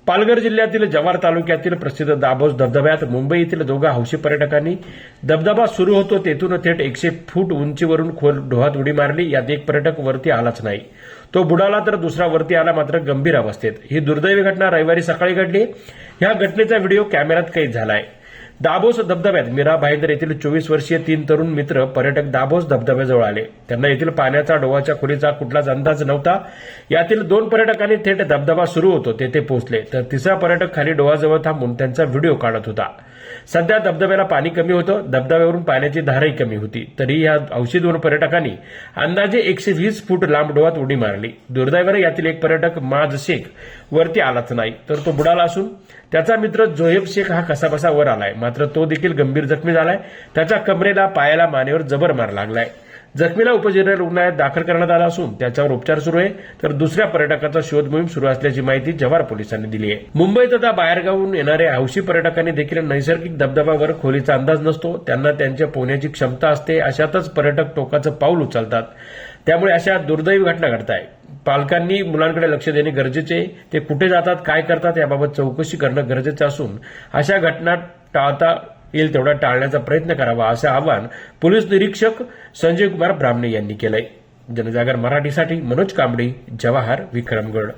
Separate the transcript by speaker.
Speaker 1: पालघर जिल्ह्यातील जव्हार तालुक्यातील प्रसिद्ध दाभोस धबधब्यात मुंबई येथील दोघा हौशी पर्यटकांनी धबधबा सुरू होतो तेथून थेट 100 फूट उंचीवरून खोल डोहात उडी मारली. यात एक पर्यटक वरती आलाच नाही. तो बुडाला तर दुसरा वरती आला, मात्र गंभीर अवस्थेत. ही दुर्दैवी घटना रविवारी सकाळी घडली. या घटनेचा व्हिडिओ कॅमेऱ्यात कैद झालाय. दाभोस धबधब्यात मीरा भाईंदर येथील 24 वर्षीय 3 तरुण मित्र पर्यटक दाभोस धबधब्याजवळ आले. त्यांना येथील पाण्याचा डोहाच्या खोलीचा कुठलाच अंदाज नव्हता. यातील 2 पर्यटकांनी थेट धबधबा सुरू होतो तेथे पोहोचले, तर तिसरा पर्यटक खाली डोहाजवळ थांबून त्यांचा व्हिडिओ काढत होता. सध्या धबधब्याला पाणी कमी होतं, धबधब्यावरून पाण्याची धारही कमी होती. तरी या हौशी 2 पर्यटकांनी अंदाजे 120 फूट लांब डोहात उडी मारली. दुर्दैवाने यातील एक पर्यटक माज शेख वरती आलाच नाही, तर तो बुडाला असून त्याचा मित्र जोहेब शेख हा कसाबसा वर आलाय. मात्र तो देखील गंभीर जखमी झालाय. त्याच्या कमरेला, पायाला, मानेवर जबर मार लागलाय. जखमीला उपजिल्हा रुग्णालयात दाखल करण्यात आला असून त्याच्यावर उपचार सुरू आहे. तर दुसऱ्या पर्यटकाचा शोध मोहीम सुरू असल्याची माहिती जव्हार पोलिसांनी दिली आहे. मुंबई तथा बाहेरगावून येणाऱ्या हौशी पर्यटकांनी देखील नैसर्गिक धबधब्यावर खोलीचा अंदाज नसतो. त्यांना त्यांच्या पोहण्याची क्षमता असते. अशातच पर्यटक टोकाचं पाऊल उचलतात. त्यामुळे अशा दुर्दैवी घटना घडताय. पालकांनी मुलांकडे लक्ष देणे गरजेचे आहे. ते कुठे जातात, काय करतात याबाबत चौकशी करणं गरजेचं असून अशा घटना टाळता येईल तेवढा टाळण्याचा प्रयत्न करावा, असं आवाहन पोलीस निरीक्षक संजय कुमार ब्राह्मणे यांनी केलंय. जनजागर मराठीसाठी मनोज कांबडी, जवाहर, विक्रमगड.